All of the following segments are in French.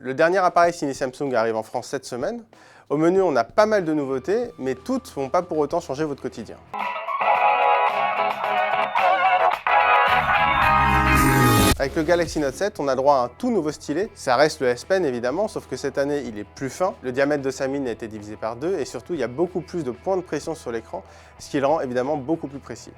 Le dernier appareil signé Samsung arrive en France cette semaine. Au menu, on a pas mal de nouveautés, mais toutes ne vont pas pour autant changer votre quotidien. Avec le Galaxy Note 7, on a droit à un tout nouveau stylet. Ça reste le S Pen évidemment, sauf que cette année, il est plus fin. Le diamètre de sa mine a été divisé par 2 et surtout, il y a beaucoup plus de points de pression sur l'écran, ce qui le rend évidemment beaucoup plus précis.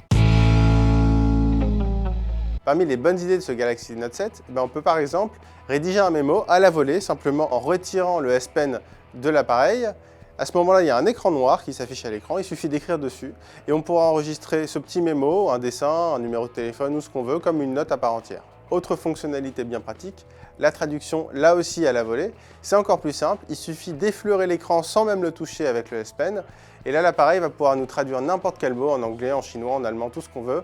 Parmi les bonnes idées de ce Galaxy Note 7, on peut par exemple rédiger un mémo à la volée, simplement en retirant le S Pen de l'appareil. À ce moment-là, il y a un écran noir qui s'affiche à l'écran, il suffit d'écrire dessus et on pourra enregistrer ce petit mémo, un dessin, un numéro de téléphone ou ce qu'on veut, comme une note à part entière. Autre fonctionnalité bien pratique, la traduction là aussi à la volée. C'est encore plus simple, il suffit d'effleurer l'écran sans même le toucher avec le S Pen. Et là, l'appareil va pouvoir nous traduire n'importe quel mot en anglais, en chinois, en allemand, tout ce qu'on veut,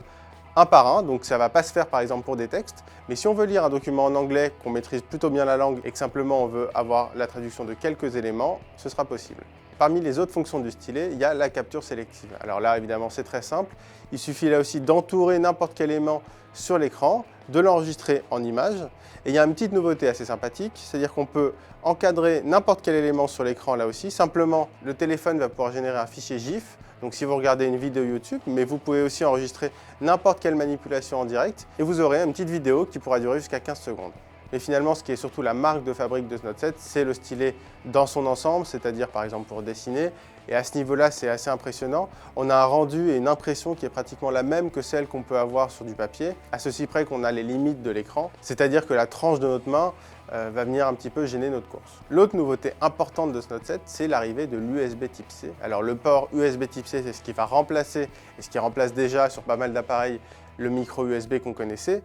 un par un. Donc ça ne va pas se faire par exemple pour des textes. Mais si on veut lire un document en anglais, qu'on maîtrise plutôt bien la langue et que simplement on veut avoir la traduction de quelques éléments, ce sera possible. Parmi les autres fonctions du stylet, il y a la capture sélective. Alors là, évidemment, c'est très simple. Il suffit là aussi d'entourer n'importe quel élément sur l'écran, de l'enregistrer en image. Et il y a une petite nouveauté assez sympathique, c'est-à-dire qu'on peut encadrer n'importe quel élément sur l'écran là aussi. Simplement, le téléphone va pouvoir générer un fichier GIF. Donc si vous regardez une vidéo YouTube, mais vous pouvez aussi enregistrer n'importe quelle manipulation en direct et vous aurez une petite vidéo qui pourra durer jusqu'à 15 secondes. Mais finalement, ce qui est surtout la marque de fabrique de ce Note 7, c'est le stylet dans son ensemble, c'est-à-dire par exemple pour dessiner. Et à ce niveau-là, c'est assez impressionnant. On a un rendu et une impression qui est pratiquement la même que celle qu'on peut avoir sur du papier, à ceci près qu'on a les limites de l'écran, c'est-à-dire que la tranche de notre main va venir un petit peu gêner notre course. L'autre nouveauté importante de ce Note 7, c'est l'arrivée de l'USB Type C. Alors le port USB Type C, c'est ce qui va remplacer, et ce qui remplace déjà sur pas mal d'appareils, le micro USB qu'on connaissait.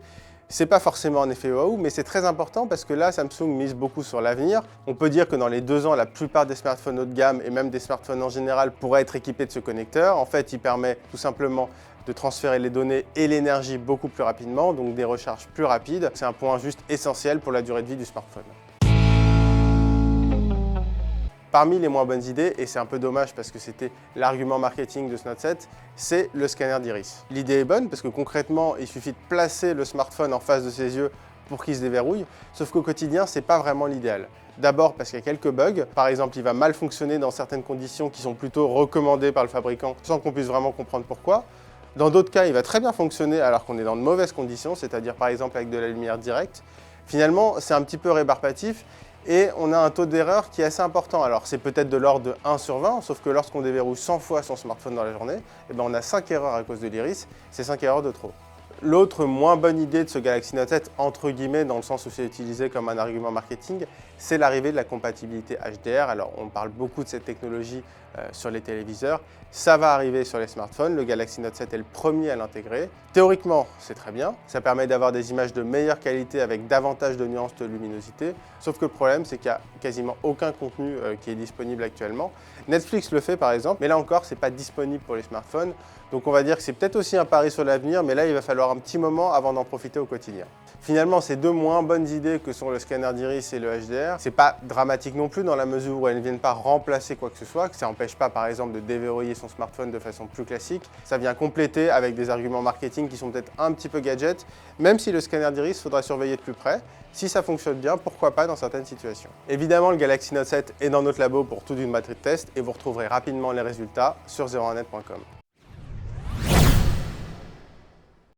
C'est pas forcément un effet waouh, mais c'est très important parce que là, Samsung mise beaucoup sur l'avenir. On peut dire que dans les 2 ans, la plupart des smartphones haut de gamme et même des smartphones en général pourraient être équipés de ce connecteur. En fait, il permet tout simplement de transférer les données et l'énergie beaucoup plus rapidement, donc des recharges plus rapides. C'est un point juste essentiel pour la durée de vie du smartphone. Parmi les moins bonnes idées, et c'est un peu dommage parce que c'était l'argument marketing de ce Note 7, c'est le scanner d'iris. L'idée est bonne parce que concrètement, il suffit de placer le smartphone en face de ses yeux pour qu'il se déverrouille, sauf qu'au quotidien, ce n'est pas vraiment l'idéal. D'abord parce qu'il y a quelques bugs, par exemple il va mal fonctionner dans certaines conditions qui sont plutôt recommandées par le fabricant sans qu'on puisse vraiment comprendre pourquoi. Dans d'autres cas, il va très bien fonctionner alors qu'on est dans de mauvaises conditions, c'est-à-dire par exemple avec de la lumière directe. Finalement, c'est un petit peu rébarbatif. Et on a un taux d'erreur qui est assez important. Alors c'est peut-être de l'ordre de 1 sur 20, sauf que lorsqu'on déverrouille 100 fois son smartphone dans la journée, on a 5 erreurs à cause de l'iris, c'est 5 erreurs de trop. L'autre moins bonne idée de ce Galaxy Note 7, entre guillemets, dans le sens où c'est utilisé comme un argument marketing, c'est l'arrivée de la compatibilité HDR. Alors on parle beaucoup de cette technologie sur les téléviseurs. Ça va arriver sur les smartphones. Le Galaxy Note 7 est le premier à l'intégrer. Théoriquement, c'est très bien. Ça permet d'avoir des images de meilleure qualité avec davantage de nuances de luminosité. Sauf que le problème, c'est qu'il n'y a quasiment aucun contenu qui est disponible actuellement. Netflix le fait par exemple, mais là encore, ce n'est pas disponible pour les smartphones. Donc on va dire que c'est peut-être aussi un pari sur l'avenir, mais là, il va falloir un petit moment avant d'en profiter au quotidien. Finalement, ces 2 moins bonnes idées que sont le scanner d'iris et le HDR, c'est pas dramatique non plus dans la mesure où elles ne viennent pas remplacer quoi que ce soit, que ça n'empêche pas par exemple de déverrouiller son smartphone de façon plus classique. Ça vient compléter avec des arguments marketing qui sont peut-être un petit peu gadget, même si le scanner d'iris, il faudra surveiller de plus près. Si ça fonctionne bien, pourquoi pas dans certaines situations. Évidemment, le Galaxy Note 7 est dans notre labo pour toute une batterie de tests et vous retrouverez rapidement les résultats sur 01net.com.